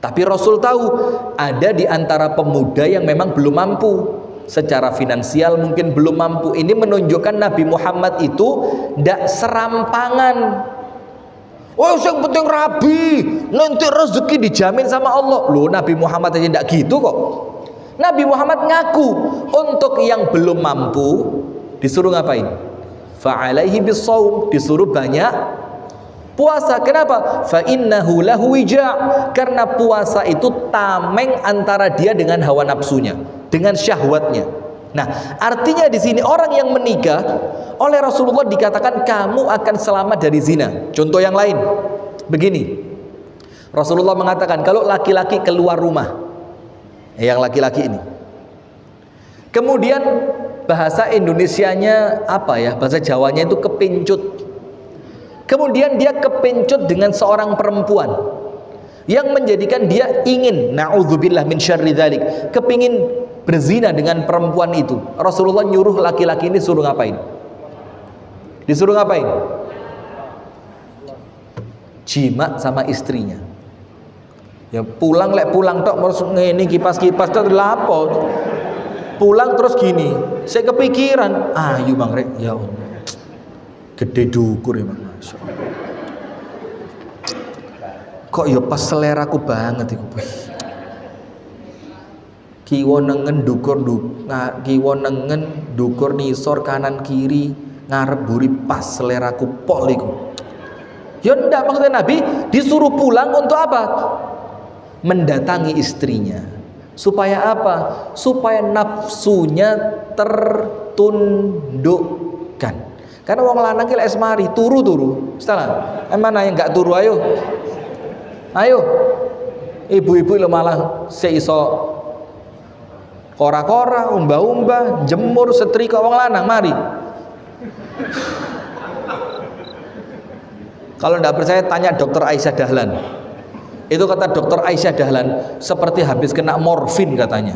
Tapi Rasul tahu ada di antara pemuda yang memang belum mampu secara finansial, mungkin belum mampu. Ini menunjukkan Nabi Muhammad itu tidak serampangan. Oh, yang penting rabi, nanti rezeki dijamin sama Allah. Loh, Nabi Muhammad aja tidak gitu kok. Nabi Muhammad ngaku untuk yang belum mampu disuruh ngapain? Fa'alaihi bisawm, disuruh banyak puasa. Kenapa? Fa innahu lahu wija', karena puasa itu tameng antara dia dengan hawa nafsunya, dengan syahwatnya. Nah, artinya di sini orang yang menikah oleh Rasulullah dikatakan kamu akan selamat dari zina. Contoh yang lain, begini. Rasulullah mengatakan kalau laki-laki keluar rumah, yang laki-laki ini, kemudian bahasa Indonesianya apa ya? Bahasa Jawanya itu kepincut. Kemudian dia kepincut dengan seorang perempuan yang menjadikan dia ingin, na'udzubillah min syarri dzalik, kepingin berzina dengan perempuan itu. Rasulullah nyuruh laki-laki ini suruh ngapain? Disuruh ngapain? Jima sama istrinya. Ya pulang pulang tok terus ngene kipas-kipas tok lapo. Pulang terus gini, saya kepikiran, ayo Bang Rek, ya Allah. Gede dukur ya Bang. Kok ya pas seleraku banget iku. Kiwa nengen dukur nisor kanan kiri ngarep buri pas seleraku pol iku. Ya ndak, maksudnya Nabi disuruh pulang untuk apa? Mendatangi istrinya. Supaya apa? Supaya nafsunya tertundukkan. Karena wong lanang ki lek esmari turu. Setelah mana yang enggak turu, ayo. Ayo. Ibu-ibu lo malah seiso kora-kora, umbah-umbah, jemur, setrika wong lanang, mari. Kalau tidak percaya tanya Dr. Aisyah Dahlan. Itu kata Dr. Aisyah Dahlan seperti habis kena morfin katanya.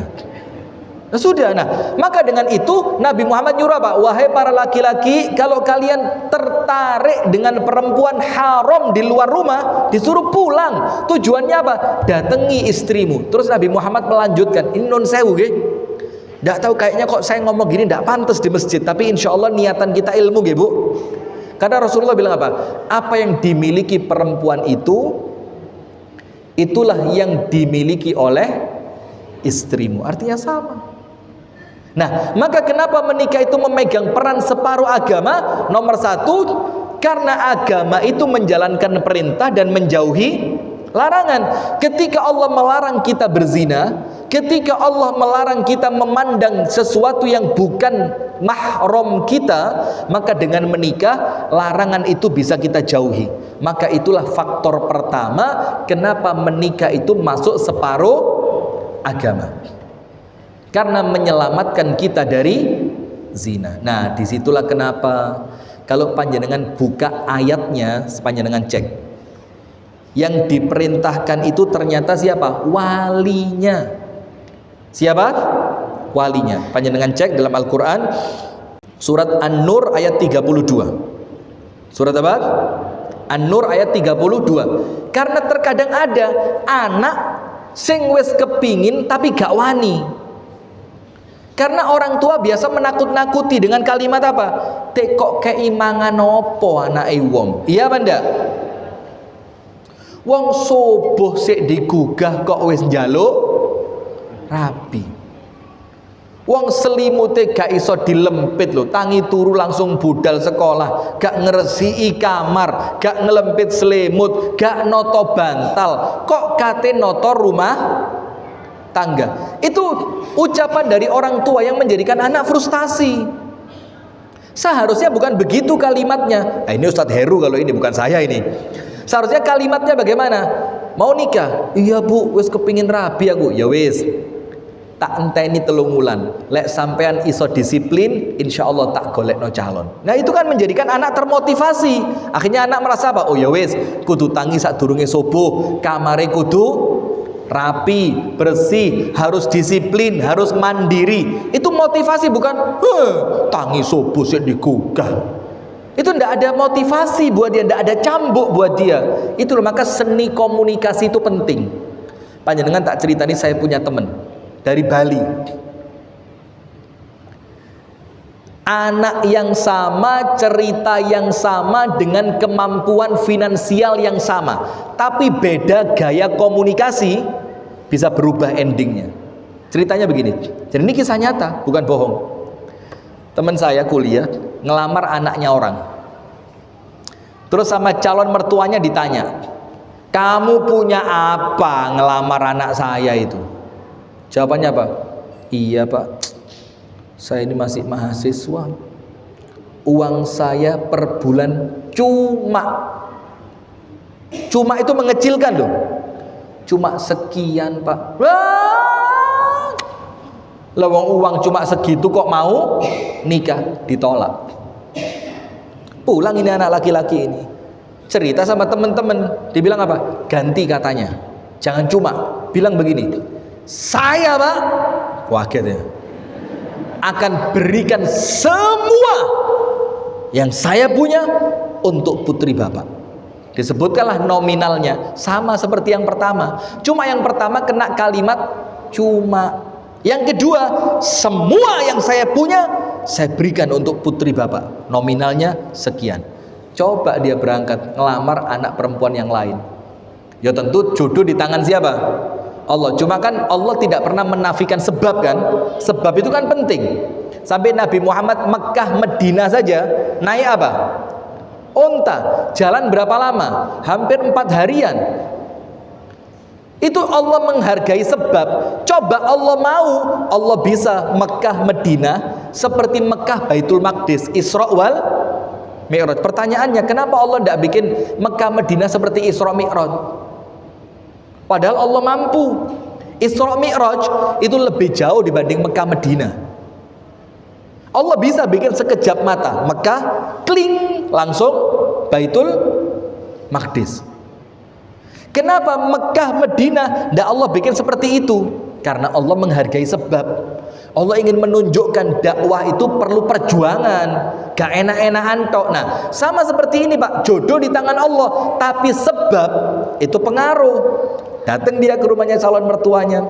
Nah sudah, maka dengan itu Nabi Muhammad nyuruh apa? Wahai para laki-laki, kalau kalian tertarik dengan perempuan haram di luar rumah, disuruh pulang. Tujuannya apa? Datangi istrimu. Terus Nabi Muhammad melanjutkan, ini non sewu nggih. Nggak tahu kayaknya kok saya ngomong gini nggak pantas di masjid, tapi insya Allah niatan kita ilmu nggih Bu. Karena Rasulullah bilang apa? Apa yang dimiliki perempuan itu, itulah yang dimiliki oleh istrimu. Artinya sama. Nah, maka kenapa menikah itu memegang peran separuh agama? Nomor satu, karena agama itu menjalankan perintah dan menjauhi larangan. Ketika Allah melarang kita berzina, ketika Allah melarang kita memandang sesuatu yang bukan mahram kita, maka dengan menikah larangan itu bisa kita jauhi. Maka itulah faktor pertama kenapa menikah itu masuk separuh agama, karena menyelamatkan kita dari zina. Nah, disitulah kenapa kalau panjenengan buka ayatnya, panjenengan cek, yang diperintahkan itu ternyata siapa? Walinya. Siapa? Walinya. Panjenengan cek dalam Al-Quran surat An-Nur ayat 32. Surat apa? An-Nur ayat 32. Karena terkadang ada anak sing wis kepingin tapi gak wani. Karena orang tua biasa menakut-nakuti dengan kalimat apa? Tek kok keimangan opo anake wong. Iya apa ndak? Wong subuh sik digugah kok wis njaluk rabi. Wong selimute gak iso dilempit lho, tangi turu langsung budal sekolah, gak ngresiki kamar, gak ngelempit selimut, gak noto bantal, kok kate noto rumah tangga. Itu ucapan dari orang tua yang menjadikan anak frustasi. Seharusnya bukan begitu kalimatnya. Ini Ustadz Heru kalau ini, bukan saya ini. Seharusnya kalimatnya bagaimana? Mau nikah? Iya Bu, wis kepingin rabi aku. Ya wis, tak enteni 3 wulan. Lek sampean iso disiplin, insya Allah tak golekno calon. Nah itu kan menjadikan anak termotivasi. Akhirnya anak merasa apa? Oh ya wis, kudu tangi sadurunge subuh, kamare kudu rapi, bersih, harus disiplin, harus mandiri. Itu motivasi, bukan tangi subuh sik digugah. Itu ndak ada motivasi buat dia, ndak ada cambuk buat dia. Itu loh, maka seni komunikasi itu penting. Panjenengan tak cerita nih, saya punya teman dari Bali. Anak yang sama, cerita yang sama, dengan kemampuan finansial yang sama, tapi beda gaya komunikasi, bisa berubah endingnya. Ceritanya begini, jadi ini kisah nyata, bukan bohong. Teman saya kuliah, ngelamar anaknya orang. Terus sama calon mertuanya ditanya, kamu punya apa ngelamar anak saya itu? Jawabannya apa? Iya pak, saya ini masih mahasiswa, uang saya per bulan cuma itu mengecilkan loh, cuma sekian pak. Wah, lawang uang cuma segitu kok mau nikah? Ditolak. Pulang ini anak laki-laki ini cerita sama teman-teman, dibilang apa? Ganti katanya, jangan cuma, bilang begini, saya pak, kaget ya, akan berikan semua yang saya punya untuk putri bapak. Disebutkanlah nominalnya sama seperti yang pertama, cuma yang pertama kena kalimat cuma, yang kedua semua yang saya punya saya berikan untuk putri bapak, nominalnya sekian. Coba dia berangkat ngelamar anak perempuan yang lain, ya tentu jodoh di tangan siapa? Allah. Cuma kan Allah tidak pernah menafikan sebab kan, sebab itu kan penting. Sampai Nabi Muhammad Mekah Medina saja naik apa? Unta. Jalan berapa lama? Hampir 4 harian. Itu Allah menghargai sebab. Coba Allah mau, Allah bisa Mekah Medina seperti Mekah Baitul Maqdis, Isra wal Mi'raj. Pertanyaannya, kenapa Allah tidak bikin Mekah Medina seperti Isra Mi'raj? Padahal Allah mampu. Isra Mi'raj itu lebih jauh dibanding Mekah Medina. Allah bisa bikin sekejap mata, Mekah kling langsung Baitul Maqdis. Kenapa Mekah Medina tidak Allah bikin seperti itu? Karena Allah menghargai sebab. Allah ingin menunjukkan dakwah itu perlu perjuangan, gak enak-enakan tok. Nah, sama seperti ini Pak, jodoh di tangan Allah, tapi sebab itu pengaruh. Datang dia ke rumahnya calon mertuanya.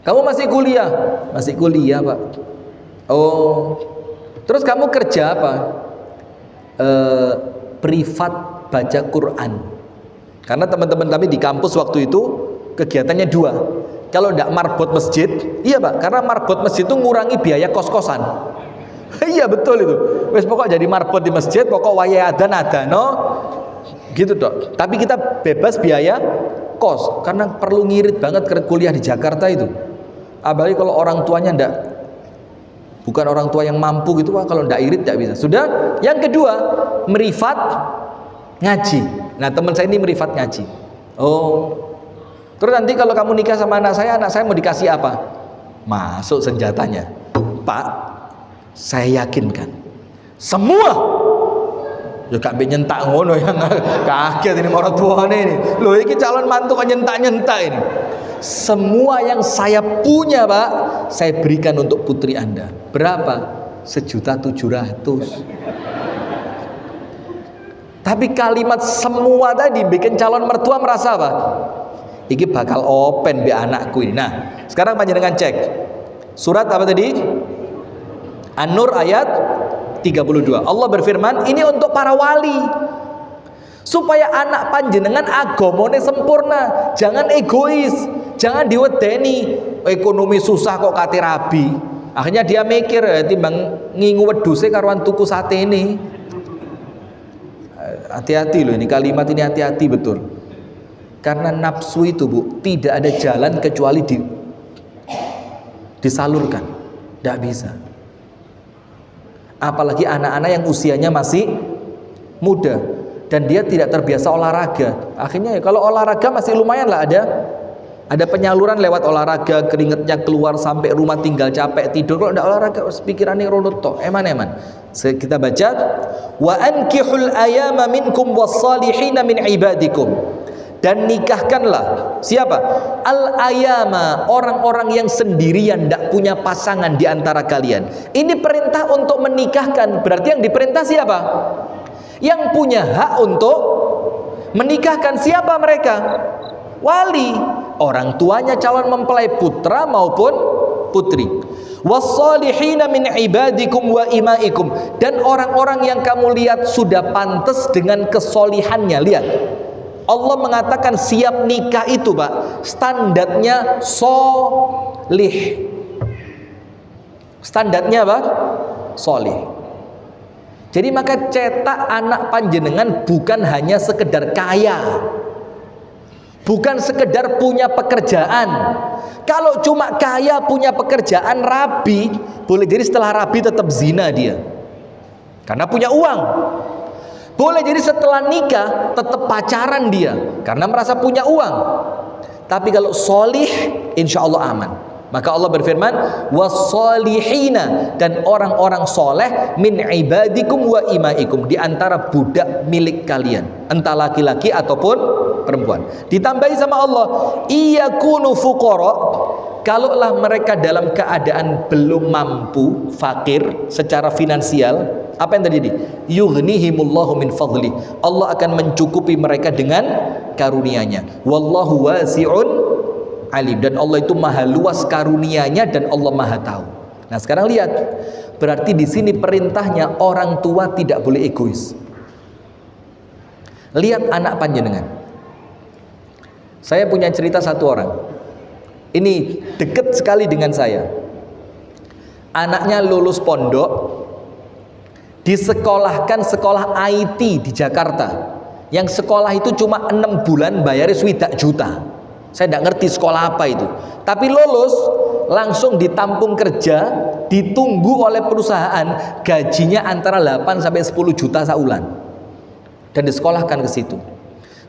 Kamu masih kuliah? Masih kuliah Pak. Oh, terus kamu kerja apa? Privat baca Quran. Karena teman-teman kami di kampus waktu itu kegiatannya 2. Kalau tidak marbot masjid, iya Pak, karena marbot masjid itu ngurangi biaya kos-kosan. Iya betul itu. Wes pokok jadi marbot di masjid, pokok waya adano, gitu dok. Tapi kita bebas biaya kos, karena perlu ngirit banget kuliah di Jakarta itu. Apalagi kalau orang tuanya ndak, bukan orang tua yang mampu gitu Pak, kalau ndak irit ndak bisa. Sudah, yang kedua merifat ngaji. Nah teman saya ini merifat ngaji. Oh. Terus nanti kalau kamu nikah sama anak saya mau dikasih apa? Masuk senjatanya. Pak, saya yakinkan semua. Ya gak nyentak ngono yang kaget ini orang tuanya ini. Loh ini calon mantu kok nyentak-nyentak ini. Semua yang saya punya Pak, saya berikan untuk putri Anda. Berapa? 1.700.000. Tapi kalimat semua tadi bikin calon mertua merasa apa? Iki bakal open bi anakku ini. Nah, sekarang panjenengan cek surat apa tadi? An-Nur ayat 32. Allah berfirman, ini untuk para wali, supaya anak panjenengan agamane sempurna, jangan egois, jangan diwedeni ekonomi susah kok kate rabi. Akhirnya dia mikir timbang ngingu wedhuse karuan tuku sate ini. Hati-hati loh, ini kalimat ini hati-hati betul. Karena nafsu itu Bu, tidak ada jalan kecuali disalurkan. Tidak bisa. Apalagi anak-anak yang usianya masih muda dan dia tidak terbiasa olahraga. Akhirnya ya kalau olahraga masih lumayan lah, ada penyaluran lewat olahraga, keringetnya keluar sampai rumah tinggal capek tidur. Kalau tidak olahraga pikirannya runut toh, eman-eman. Kita baca, wa ankihul ayama minkum wassalihina min ibadikum. Dan nikahkanlah siapa? Al-ayama, orang-orang yang sendirian, tidak punya pasangan di antara kalian. Ini perintah untuk menikahkan. Berarti yang diperintah siapa? Yang punya hak untuk menikahkan. Siapa mereka? Wali. orang tuanya calon mempelai, putra maupun putri. Wassalihina min ibadikum wa imaikum, dan orang-orang yang kamu lihat sudah pantas dengan kesolihannya. Lihat, Allah mengatakan siap nikah itu, Pak, standarnya solih. Standarnya apa? Solih. Jadi maka cetak anak panjenengan bukan hanya sekedar kaya, bukan sekedar punya pekerjaan. Kalau cuma kaya punya pekerjaan, rabi, boleh jadi setelah rabi tetap zina dia, karena punya uang. Boleh jadi setelah nikah tetap pacaran dia, karena merasa punya uang. Tapi kalau solih, insya Allah aman. Maka Allah berfirman, wassolihina, dan orang-orang soleh, min ibadikum wa imaikum, di antara budak milik kalian, entah laki-laki ataupun perempuan. Ditambahi sama Allah, iyakunu fuqara, kalaulah mereka dalam keadaan belum mampu, fakir secara finansial, apa yang terjadi? Yughnihimullahu min fadli, Allah akan mencukupi mereka dengan karunia-Nya. Wallahu wasi'un alim, dan Allah itu maha luas karunia-Nya dan Allah maha tahu. Nah sekarang lihat, berarti di sini perintahnya orang tua tidak boleh egois. Lihat anak panjenengan. Saya punya cerita satu orang, ini dekat sekali dengan saya. Anaknya lulus pondok, disekolahkan sekolah IT di Jakarta, yang sekolah itu cuma 6 bulan bayar 1 juta. Saya tidak ngerti sekolah apa itu, tapi lulus langsung ditampung kerja, ditunggu oleh perusahaan, gajinya antara 8 sampai 10 juta saulan, dan disekolahkan ke situ.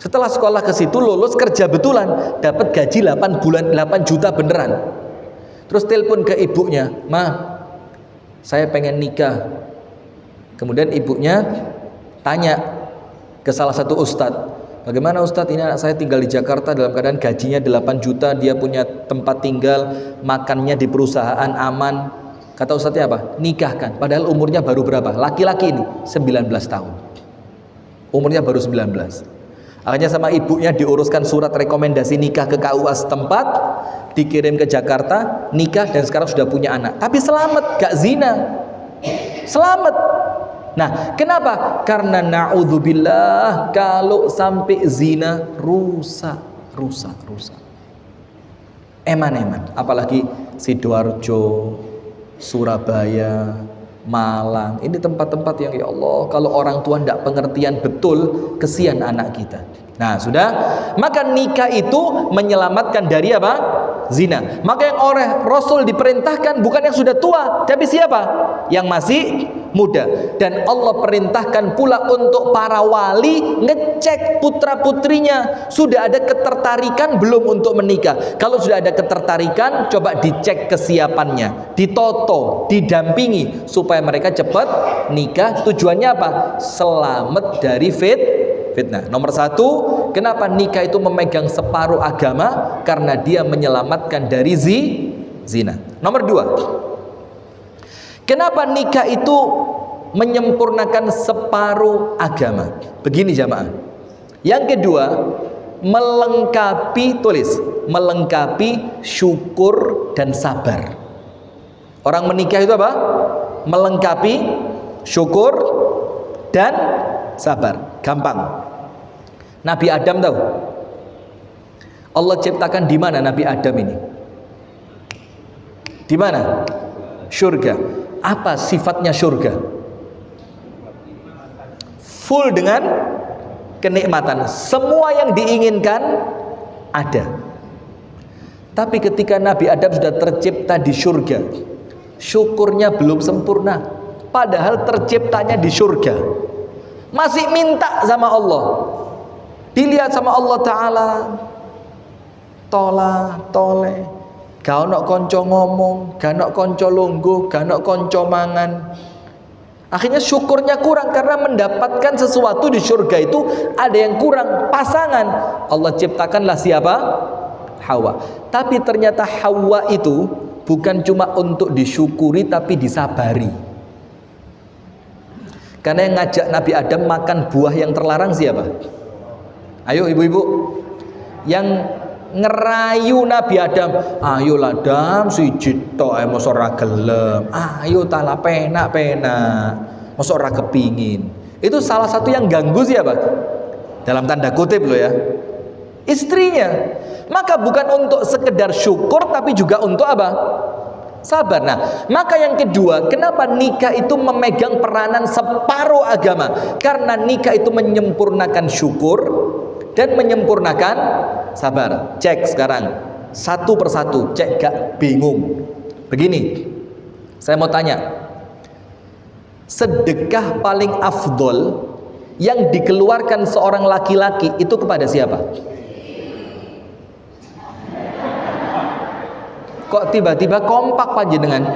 Setelah sekolah ke situ, lulus kerja betulan, dapat gaji 8 bulan 8 juta beneran. Terus telepon ke ibunya, "Ma, saya pengen nikah." Kemudian ibunya tanya ke salah satu ustadz, "Bagaimana Ustadz, ini anak saya tinggal di Jakarta dalam keadaan gajinya 8 juta, dia punya tempat tinggal, makannya di perusahaan aman." Kata ustadznya apa? "Nikahkan." Padahal umurnya baru berapa? Laki-laki ini 19 tahun. Umurnya baru 19. Akhirnya sama ibunya diuruskan surat rekomendasi nikah ke KUA setempat, dikirim ke Jakarta, nikah, dan sekarang sudah punya anak. Tapi selamat, gak zina. Selamat. Nah, kenapa? Karena na'udzubillah, kalau sampai zina, rusak. Eman-eman. Apalagi Sidoarjo, Surabaya, Malang. Ini tempat-tempat yang ya Allah, kalau orang tua tidak pengertian betul, kesian anak kita. Nah, sudah. Maka nikah itu menyelamatkan dari apa? Zina. Maka yang oleh Rasul diperintahkan bukan yang sudah tua, tapi siapa? Yang masih muda. Dan Allah perintahkan pula untuk para wali ngecek putra-putrinya, sudah ada ketertarikan belum untuk menikah. Kalau sudah ada ketertarikan, coba dicek kesiapannya, ditoto, didampingi supaya mereka cepat nikah. Tujuannya apa? Selamat dari fitnah. Nomor 1, kenapa nikah itu memegang separuh agama? Karena dia menyelamatkan dari zina. Nomor 2, kenapa nikah itu menyempurnakan separuh agama? Begini jamaah. Yang kedua, melengkapi syukur dan sabar. Orang menikah itu apa? Melengkapi syukur dan sabar. Gampang. Nabi Adam tahu? Allah ciptakan di mana Nabi Adam ini? Di mana? Surga. Apa sifatnya surga? Full dengan kenikmatan. Semua yang diinginkan ada. Tapi ketika Nabi Adam sudah tercipta di surga, syukurnya belum sempurna. Padahal terciptanya di surga, masih minta sama Allah. Dilihat sama Allah Ta'ala, tole, gak ono konco ngomong, gak ono konco lungguh, gak ono konco mangan. Akhirnya syukurnya kurang karena mendapatkan sesuatu di surga itu ada yang kurang, pasangan. Allah ciptakanlah siapa? Hawa. Tapi ternyata Hawa itu bukan cuma untuk disyukuri tapi disabari. Karena yang ngajak Nabi Adam makan buah yang terlarang siapa? Ayo ibu-ibu. Yang ngerayu Nabi Adam, ayolah Adam siji tok ae mosok ora gelem, ayo tala penak mosok ora kepingin. Itu salah satu yang ganggu siapa? Dalam tanda kutip loh ya, istrinya. Maka bukan untuk sekedar syukur, tapi juga untuk apa? Sabar. Nah, maka yang kedua, kenapa nikah itu memegang peranan separuh agama? Karena nikah itu menyempurnakan syukur dan menyempurnakan sabar. Cek sekarang satu persatu, cek gak bingung. Begini, saya mau tanya, sedekah paling afdol yang dikeluarkan seorang laki-laki itu kepada siapa? Kok tiba-tiba kompak panjenengan?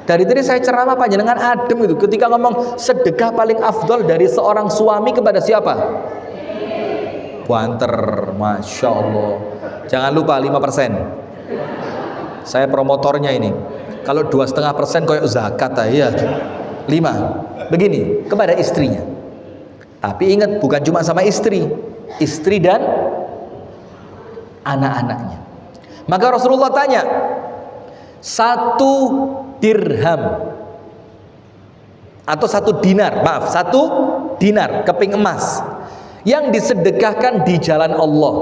Dari tadi saya ceramah panjenengan adem itu. Ketika ngomong sedekah paling afdol dari seorang suami kepada siapa? Banter, Masya Allah. Jangan lupa 5%. Saya promotornya ini. Kalau 2,5% koyok zakat ya. 5. Begini, kepada istrinya. Tapi ingat, bukan cuma sama istri dan anak-anaknya. Maka Rasulullah tanya, 1 dirham atau 1 dinar, maaf, 1 dinar keping emas yang disedekahkan di jalan Allah,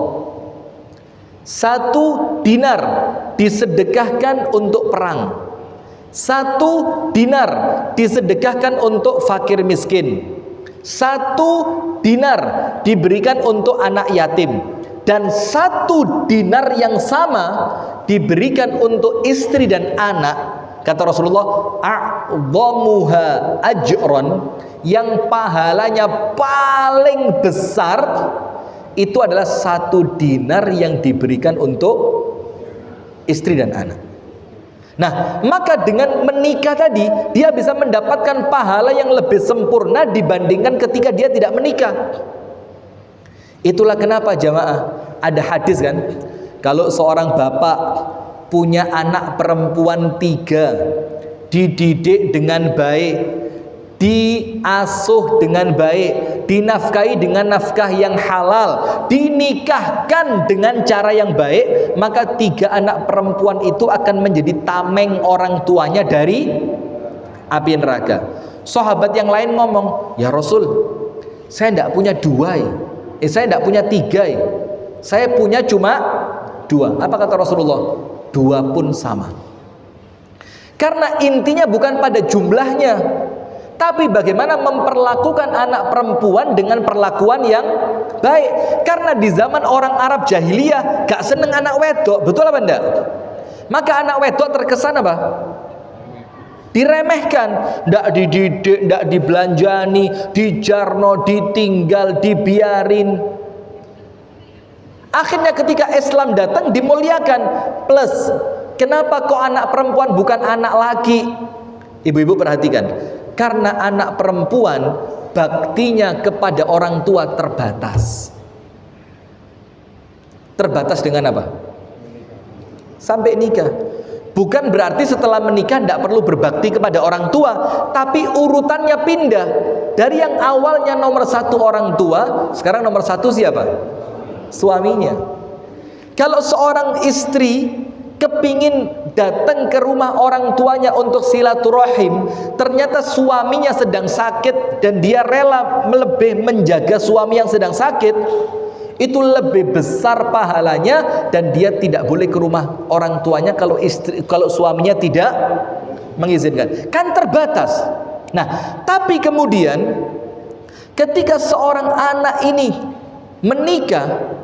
1 dinar disedekahkan untuk perang, 1 dinar disedekahkan untuk fakir miskin, 1 dinar diberikan untuk anak yatim, dan 1 dinar yang sama diberikan untuk istri dan anak. Kata Rasulullah, a'dhamuha ajran, yang pahalanya paling besar itu adalah 1 dinar yang diberikan untuk istri dan anak. Nah, maka dengan menikah tadi dia bisa mendapatkan pahala yang lebih sempurna dibandingkan ketika dia tidak menikah. Itulah kenapa jamaah, ada hadis kan, kalau seorang bapak punya anak perempuan 3, dididik dengan baik, diasuh dengan baik, dinafkahi dengan nafkah yang halal, dinikahkan dengan cara yang baik, maka 3 anak perempuan itu akan menjadi tameng orang tuanya dari api neraka. Sahabat yang lain ngomong, ya Rasul, saya tidak punya 2 saya tidak punya 3 saya punya cuma 2. Apa kata Rasulullah? 2 pun sama. Karena intinya bukan pada jumlahnya, tapi bagaimana memperlakukan anak perempuan dengan perlakuan yang baik. Karena di zaman orang Arab jahiliyah gak seneng anak wedok, betul apa enggak? Maka anak wedok terkesan apa? Diremehkan, ndak dididik, ndak dibelanjani, dijarno, ditinggal, dibiarin. Akhirnya ketika Islam datang dimuliakan. Plus, kenapa kok anak perempuan bukan anak laki? Ibu-ibu perhatikan, karena anak perempuan baktinya kepada orang tua terbatas. Terbatas dengan apa? Sampai nikah. Bukan berarti setelah menikah tidak perlu berbakti kepada orang tua, tapi urutannya pindah. Dari yang awalnya nomor 1 orang tua, sekarang nomor 1 siapa? Suaminya. Kalau seorang istri kepingin datang ke rumah orang tuanya untuk silaturahim, ternyata suaminya sedang sakit dan dia rela lebih menjaga suami yang sedang sakit, itu lebih besar pahalanya, dan dia tidak boleh ke rumah orang tuanya kalau suaminya tidak mengizinkan. Kan terbatas. Nah, tapi kemudian ketika seorang anak ini menikah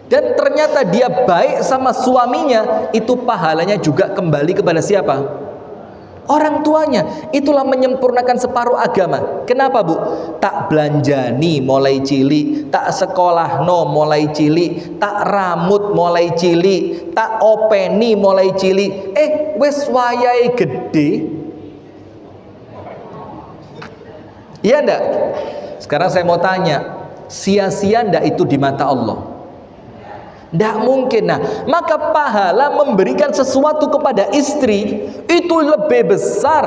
dan ternyata dia baik sama suaminya, itu pahalanya juga kembali kepada siapa? Orang tuanya. Itulah menyempurnakan separuh agama. Kenapa, Bu? Tak belanjani mulai cilik, tak sekolah no mulai cilik, tak rambut mulai cilik, tak openi mulai cilik. Wes wayahe gede. Iya ndak? Sekarang saya mau tanya, sia-sia ndak itu di mata Allah? Tidak mungkin. Nah, maka pahala memberikan sesuatu kepada istri itu lebih besar.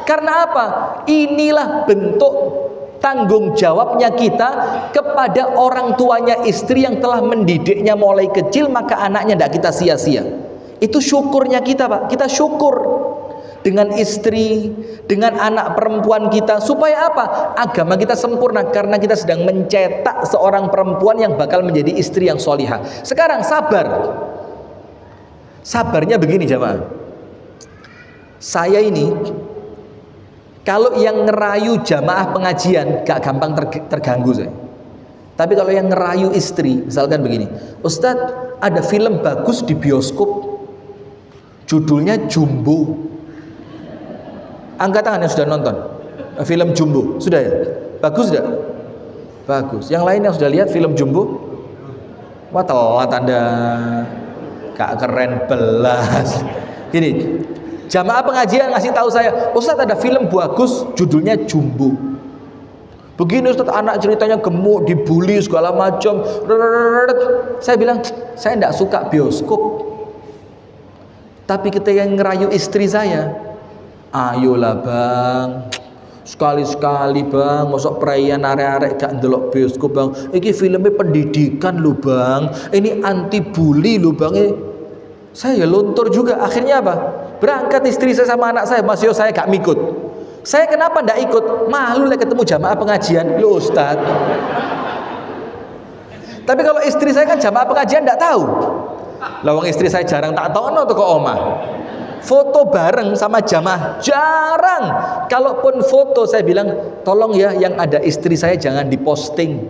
Karena apa? Inilah bentuk tanggung jawabnya kita kepada orang tuanya istri yang telah mendidiknya mulai kecil, maka anaknya tidak kita sia-sia. Itu syukurnya kita, Pak. Kita syukur dengan istri, dengan anak perempuan kita, supaya apa? Agama kita sempurna, karena kita sedang mencetak seorang perempuan yang bakal menjadi istri yang solihah. Sekarang sabar. Sabarnya begini jamaah. Saya ini kalau yang ngerayu jamaah pengajian gak gampang terganggu saya. Tapi kalau yang ngerayu istri, misalkan begini, Ustadz, ada film bagus di bioskop, judulnya Jumbo. Angkat tangan yang sudah nonton film Jumbo. Sudah ya? Bagus tidak? Bagus. Yang lain yang sudah lihat film Jumbo? Wah, telat Anda. Gak keren belas. Gini, jamaah pengajian ngasih tahu saya, Ustadz ada film bagus judulnya Jumbo. Begini Ustadz, anak ceritanya gemuk, dibully segala macam. Saya bilang, saya tidak suka bioskop. Tapi ketika ngerayu istri saya, ayolah bang, sekali-sekali bang, masuk perayaan arek-arek gak ndelok bioskop bang. Ini filmnya pendidikan lho bang, ini anti bully lho bang. Saya luntur juga. Akhirnya apa? Berangkat istri saya sama anak saya, Mas Yo saya gak mikut. Saya kenapa ndak ikut? Malu lah ketemu jamaah pengajian, loh Ustadz. Tapi kalau istri saya kan jamaah pengajian ndak tahu. Lawang istri saya jarang tak tahu no ke omah. Foto bareng sama jamaah jarang. Kalaupun foto saya bilang, tolong ya yang ada istri saya jangan diposting.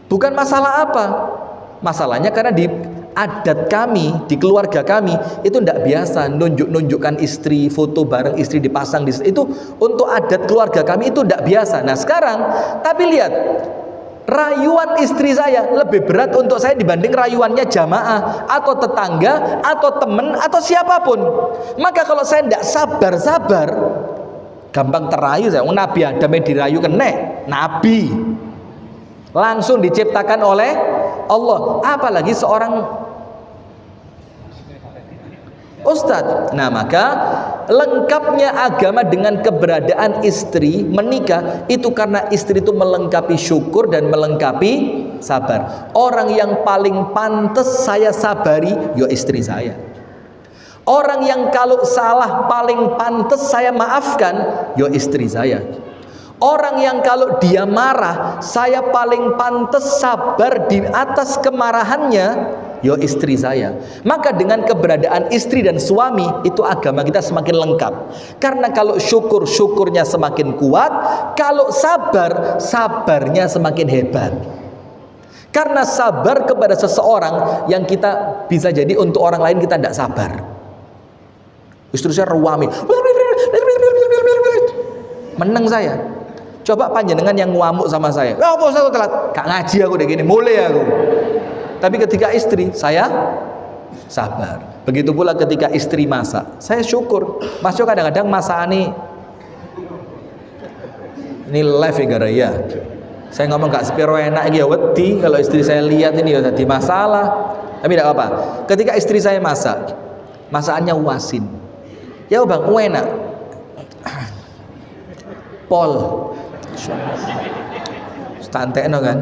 Bukan masalah apa. Masalahnya karena di adat kami, di keluarga kami itu tidak biasa nunjukkan istri, foto bareng istri dipasang di itu untuk adat keluarga kami itu tidak biasa. Nah sekarang, tapi lihat, rayuan istri saya lebih berat untuk saya dibanding rayuannya jamaah atau tetangga atau teman atau siapapun. Maka kalau saya tidak sabar-sabar, gampang terayu saya. Nabi Adam yang dirayu kena, Nabi langsung diciptakan oleh Allah, apalagi seorang Ustadz. Nah maka lengkapnya agama dengan keberadaan istri menikah itu karena istri itu melengkapi syukur dan melengkapi sabar. Orang yang paling pantas saya sabari yo istri saya. Orang yang kalau salah paling pantas saya maafkan yo istri saya. Orang yang kalau dia marah saya paling pantas sabar di atas kemarahannya yo istri saya. Maka dengan keberadaan istri dan suami itu agama kita semakin lengkap. Karena kalau syukur, syukurnya semakin kuat. Kalau sabar, sabarnya semakin hebat. Karena sabar kepada seseorang yang kita bisa jadi untuk orang lain kita tidak sabar. Istri saya ruami, meneng saya. Coba panjenengan yang ngamuk sama saya, apa saya telat? Gak ngaji aku deh gini, mulai aku. Tapi ketika istri, saya sabar. Begitu pula ketika istri masak, saya syukur. Mas Yo kadang-kadang masak ini live ya. Saya ngomong gak sepiro enak ya wedi. Kalau istri saya lihat ini ya jadi masalah. Tapi tidak apa. Ketika istri saya masak, masakannya wasin. Ya bang, enak. Pol. Stantekno kan.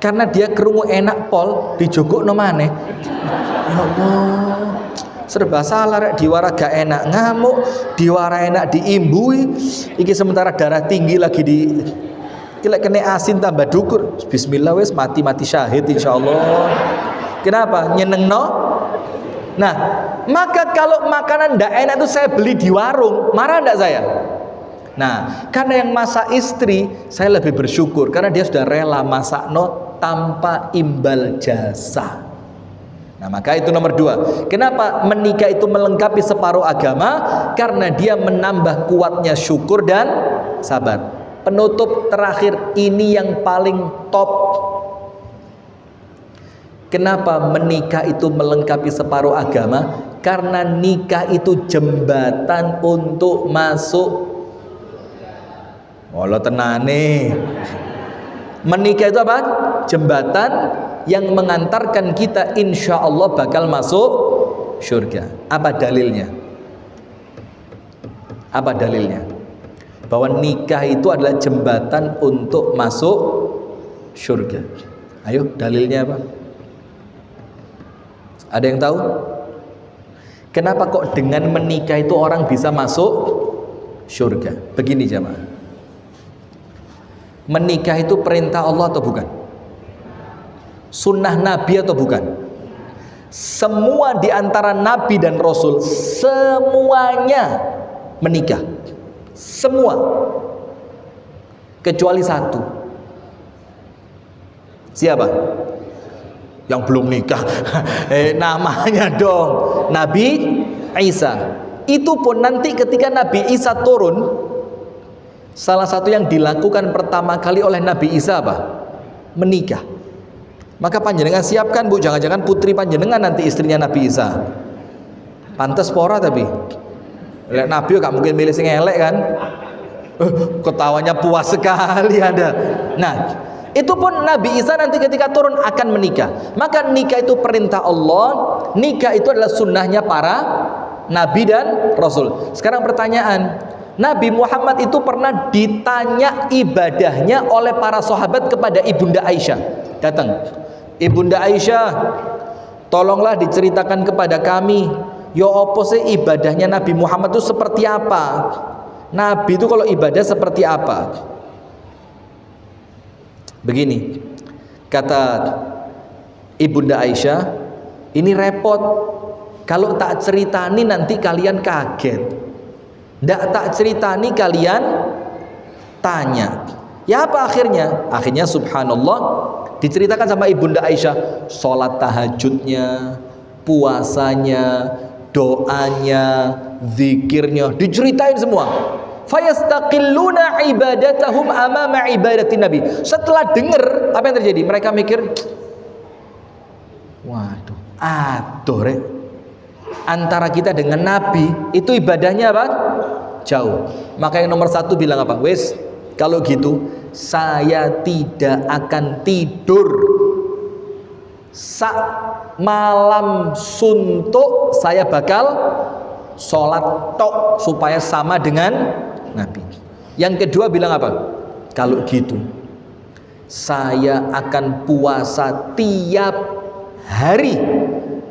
Karena dia kerungu enak pol dijogokno maneh. Ya Allah. Serba salah rek, diwara gak enak ngamuk, diwara enak diimbui. Iki sementara darah tinggi lagi di kena asin tambah dukur. Bismillah wes mati syahid insyaallah. Kenapa? Nyenengno. Nah, maka kalau makanan ndak enak itu saya beli di warung, marah ndak saya? Nah, karena yang masak istri, saya lebih bersyukur karena dia sudah rela masakno tanpa imbal jasa. Nah, maka itu nomor 2. Kenapa menikah itu melengkapi separuh agama? Karena dia menambah kuatnya syukur dan sabar. Penutup terakhir ini yang paling top. Kenapa menikah itu melengkapi separuh agama? Karena nikah itu jembatan untuk masuk. Walau tenane. Menikah itu apa? Jembatan yang mengantarkan kita insya Allah bakal masuk surga. Apa dalilnya? Apa dalilnya? bahwa nikah itu adalah jembatan untuk masuk surga. Ayo, dalilnya apa? Ada yang tahu? Kenapa kok dengan menikah itu orang bisa masuk surga? Begini jamaah, menikah itu perintah Allah atau bukan? Sunnah Nabi atau bukan? Semua di antara Nabi dan Rasul semuanya menikah, semua kecuali satu. Siapa? Yang belum nikah. Namanya dong, Nabi Isa. Itu pun nanti ketika Nabi Isa turun, salah satu yang dilakukan pertama kali oleh Nabi Isa apa? Menikah. Maka panjenengan siapkan Bu, jangan-jangan putri panjenengan nanti istrinya Nabi Isa. Pantes pora tapi lihat Nabi gak mungkin milih sing elek kan. Ketawanya puas sekali Anda. Nah, itu pun Nabi Isa nanti ketika turun akan menikah. Maka nikah itu perintah Allah, nikah itu adalah sunnahnya para Nabi dan Rasul. Sekarang pertanyaan, Nabi Muhammad itu pernah ditanya ibadahnya oleh para sahabat kepada Ibunda Aisyah. Datang, Ibunda Aisyah, tolonglah diceritakan kepada kami, ya apa sih ibadahnya Nabi Muhammad itu seperti apa? Nabi itu kalau ibadah seperti apa? Begini kata Ibunda Aisyah, ini repot, kalau tak ceritani nanti kalian kaget, ndak tak ceritani kalian tanya. Ya apa akhirnya? Akhirnya subhanallah diceritakan sama Ibunda Aisyah, sholat tahajudnya, puasanya, doanya, zikirnya, diceritain semua. Fayastaqilluna ibadatahum amama ibadatin Nabi. Setelah dengar apa yang terjadi, mereka mikir, waduh, aduh, antara kita dengan Nabi itu ibadahnya apa? Jauh. Maka yang nomor satu bilang apa? Wes, kalau gitu saya tidak akan tidur malam suntuk, saya bakal sholat tok supaya sama dengan Nabi. Yang kedua bilang apa? Kalau gitu saya akan puasa tiap hari,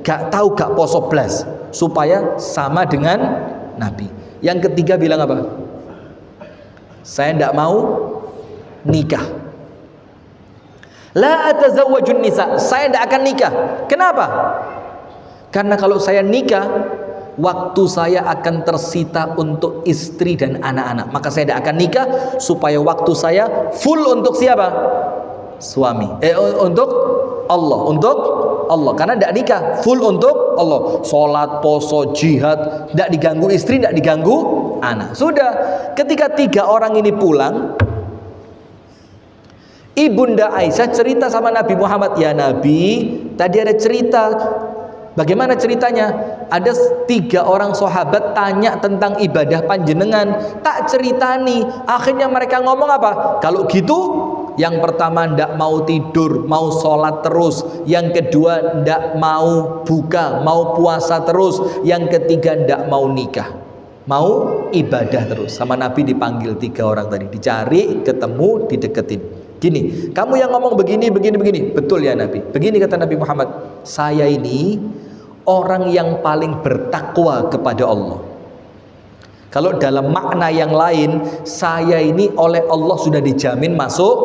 gak tahu gak poso blas, supaya sama dengan Nabi. Yang ketiga bilang apa? Saya tidak mau nikah. La atazawwajun nisa, saya tidak akan nikah. Kenapa? Karena kalau saya nikah, waktu saya akan tersita untuk istri dan anak-anak. Maka saya tidak akan nikah supaya waktu saya full untuk siapa? Suami. Untuk Allah, untuk Allah. Karena tidak nikah, full untuk Allah. Sholat, poso, jihad, tidak diganggu istri, tidak diganggu anak. Sudah, ketika tiga orang ini pulang, Ibunda Aisyah cerita sama Nabi Muhammad, ya Nabi, tadi ada cerita. Bagaimana ceritanya? Ada tiga orang sahabat tanya tentang ibadah panjenengan, tak ceritani. Akhirnya mereka ngomong apa? Kalau gitu, yang pertama ndak mau tidur, mau sholat terus. Yang kedua ndak mau buka, mau puasa terus. Yang ketiga ndak mau nikah, mau ibadah terus. Sama Nabi dipanggil tiga orang tadi, dicari, ketemu, dideketin. Gini, kamu yang ngomong begini. Betul ya Nabi. Begini kata Nabi Muhammad, saya ini orang yang paling bertakwa kepada Allah. Kalau dalam makna yang lain, saya ini oleh Allah sudah dijamin masuk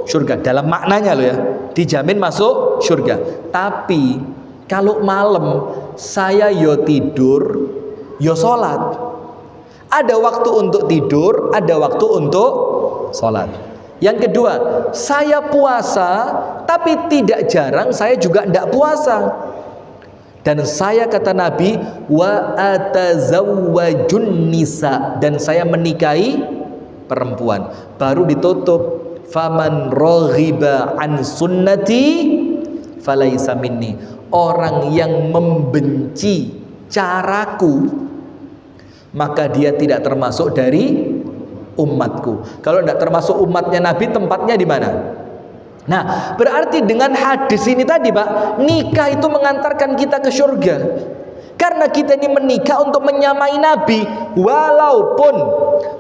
surga. Dalam maknanya loh ya, dijamin masuk surga. Tapi kalau malam saya yo tidur, yo sholat. Ada waktu untuk tidur, ada waktu untuk sholat. Yang kedua, saya puasa, tapi tidak jarang saya juga tidak puasa. Dan saya kata Nabi, wa atazawwajun nisa, dan saya menikahi perempuan. Baru ditutup, faman raghiba an sunnati falaisa minni. Orang yang membenci caraku, maka dia tidak termasuk dari umatku. Kalau tidak termasuk umatnya Nabi, tempatnya di mana? Nah, berarti dengan hadis ini tadi Pak, nikah itu mengantarkan kita ke surga. Karena kita ini menikah untuk menyamai Nabi. Walaupun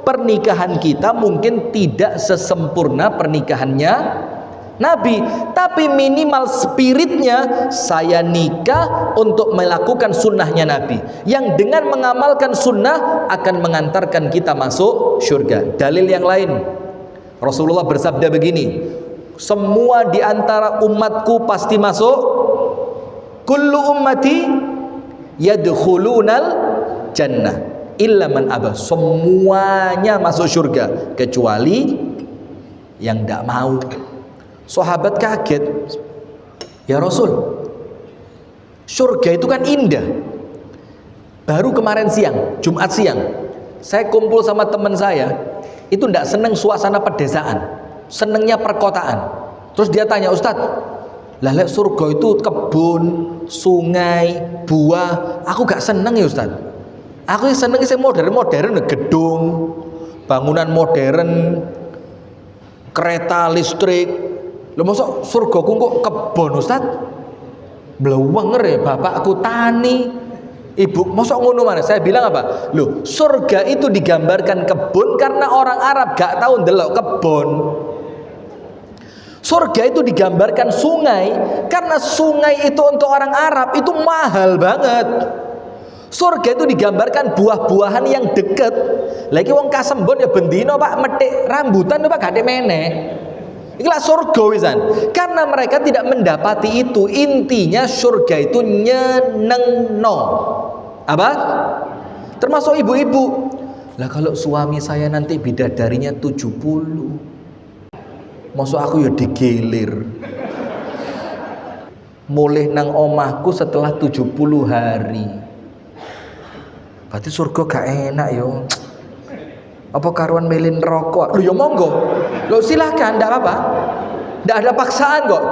pernikahan kita mungkin tidak sesempurna pernikahannya Nabi, tapi minimal spiritnya saya nikah untuk melakukan sunnahnya Nabi, yang dengan mengamalkan sunnah akan mengantarkan kita masuk surga. Dalil yang lain, Rasulullah bersabda begini, semua di antara umatku pasti masuk, kullu ummati yadkhulunal jannah illa man aba, semuanya masuk surga kecuali yang tidak mau. Sahabat kaget, ya Rasul, surga itu kan indah. Baru kemarin siang, Jumat siang, saya kumpul sama teman saya, itu tidak seneng suasana pedesaan, senengnya perkotaan. Terus dia tanya, Ustadz, lah surga itu kebun, sungai, buah, aku gak seneng ya Ustadz. Aku seneng yang modern-modern, gedung, bangunan modern, kereta listrik. Lho mosok surga kok kebon Ustaz? Blewnger ya, bapakku tani, ibu mosok ngono mana? Saya bilang apa? Loh, surga itu digambarkan kebun karena orang Arab gak tahu ndelok kebon. Surga itu digambarkan sungai karena sungai itu untuk orang Arab itu mahal banget. Surga itu digambarkan buah-buahan yang deket. Lagi wong Kasembon ya bendino Pak metik rambutan Pak gak meneh. Inilah surga wisan. Karena mereka tidak mendapati itu. Intinya surga itu nyenengno. Apa? Termasuk ibu-ibu. Lah kalau suami saya nanti bidadarinya 70, masuk aku ya digilir. Mulih nang omahku setelah 70 hari. Berarti surga gak enak yo. Apa karuan melin rokok? Lu ya monggo. Lu silahkan, enggak apa-apa. Enggak ada paksaan kok.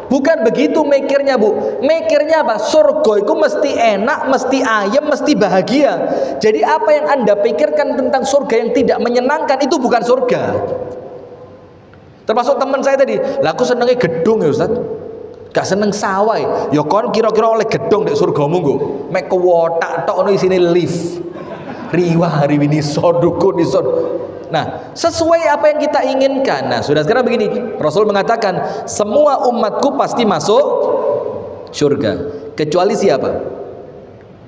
Bukan begitu mikirnya, Bu. Mikirnya apa? Surga itu mesti enak, mesti ayem, mesti bahagia. Jadi apa yang Anda pikirkan tentang surga yang tidak menyenangkan itu bukan surga. Termasuk teman saya tadi, lah aku senengnya gedung ya Ustaz. Gak seneng sawah. Ya kon kira-kira oleh gedung di surgamu nggo. Mek kewotak tok ono isine lift. Riwah riwini sodukun isod. Nah, sesuai apa yang kita inginkan. Nah, sudah sekarang begini, Rasul mengatakan semua umatku pasti masuk surga kecuali siapa?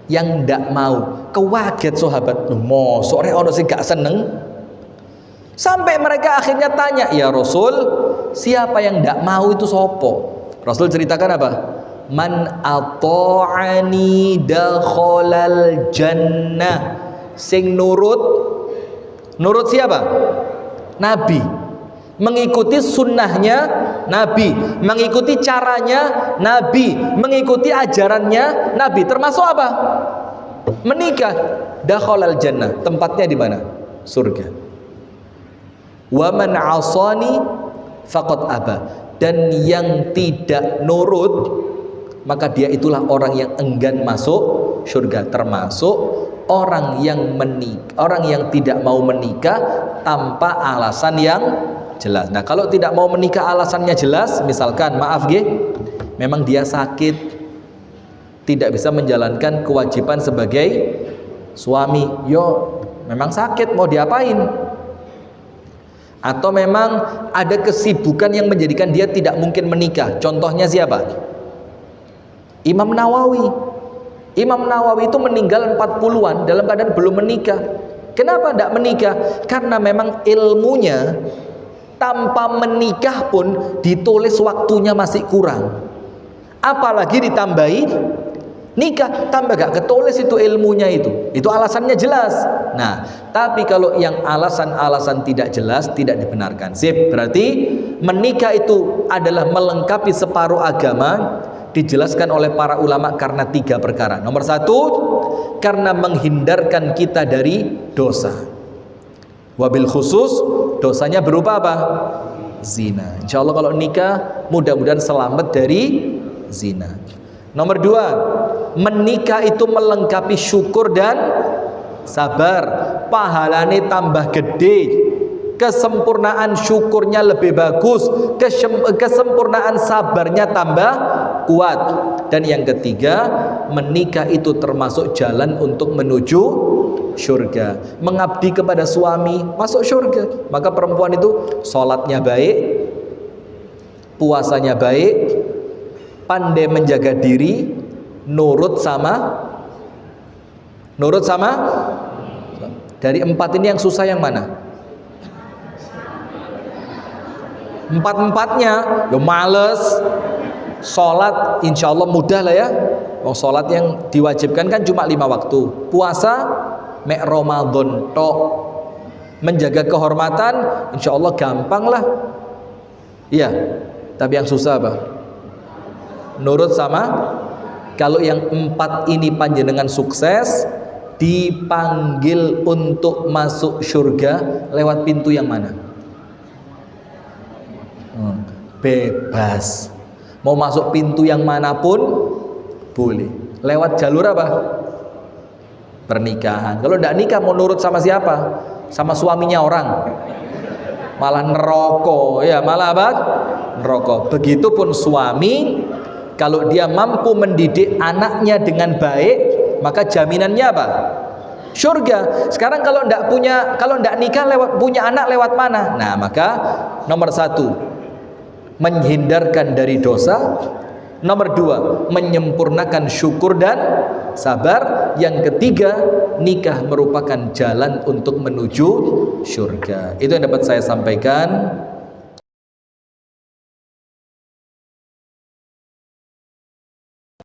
Yang ndak mau. Kewaget sahabat, mosok rek ono sing gak seneng. Sampai mereka akhirnya tanya, ya Rasul, siapa yang ndak mau itu sopo? Rasul ceritakan apa? Man ata'ani dakhalal jannah. Sing nurut siapa? Nabi, mengikuti sunnahnya Nabi, mengikuti caranya Nabi, mengikuti ajarannya Nabi. Termasuk apa? Menikah. Dakhalal jannah, tempatnya di mana? Surga. Wa man 'asani faqad aba. Dan yang tidak nurut, maka dia itulah orang yang enggan masuk surga. Termasuk orang yang tidak mau menikah tanpa alasan yang jelas. Nah, kalau tidak mau menikah alasannya jelas, misalkan maaf memang dia sakit, tidak bisa menjalankan kewajiban sebagai suami. Yo, memang sakit, mau diapain? Atau memang ada kesibukan yang menjadikan dia tidak mungkin menikah. Contohnya siapa? Imam Nawawi. Imam Nawawi itu meninggal 40-an dalam keadaan belum menikah. Kenapa tidak menikah? Karena memang ilmunya tanpa menikah pun ditulis waktunya masih kurang. Apalagi ditambahi nikah, tambah gak ketulis itu ilmunya itu. Itu alasannya jelas. Nah, tapi kalau yang alasan-alasan tidak jelas tidak dibenarkan. Sip, berarti menikah itu adalah melengkapi separuh agama. Dijelaskan oleh para ulama karena 3 perkara. Nomor 1, karena menghindarkan kita dari dosa. Wabil khusus, dosanya berupa apa? Zina. Insya Allah kalau nikah mudah-mudahan selamat dari zina. Nomor 2, menikah itu melengkapi syukur dan sabar. Pahalanya tambah gede. Kesempurnaan syukurnya lebih bagus, kesempurnaan sabarnya tambah kuat. Dan yang ketiga, menikah itu termasuk jalan untuk menuju syurga. Mengabdi kepada suami masuk syurga. Maka perempuan itu sholatnya baik, puasanya baik, pandai menjaga diri, nurut sama dari 4 ini yang susah yang mana? 4-4-nya ya males. Sholat insya Allah mudah lah ya. Sholat yang diwajibkan kan cuma 5 waktu. Puasa mek Ramadan tok. Menjaga kehormatan insya Allah gampang lah. Iya. Tapi yang susah apa? Nurut sama. Kalau yang 4 ini panjenengan sukses, dipanggil untuk masuk surga lewat pintu yang mana? Bebas. Mau masuk pintu yang manapun boleh. Lewat jalur apa? Pernikahan. Kalau tidak nikah mau nurut sama siapa? Sama suaminya orang. Malah neraka. Ya, malah apa? Neraka. Begitupun suami, kalau dia mampu mendidik anaknya dengan baik, maka jaminannya apa? Surga. Sekarang kalau tidak nikah punya anak lewat mana? Nah, maka nomor 1 menghindarkan dari dosa, nomor 2 menyempurnakan syukur dan sabar, yang ketiga nikah merupakan jalan untuk menuju surga. Itu yang dapat saya sampaikan.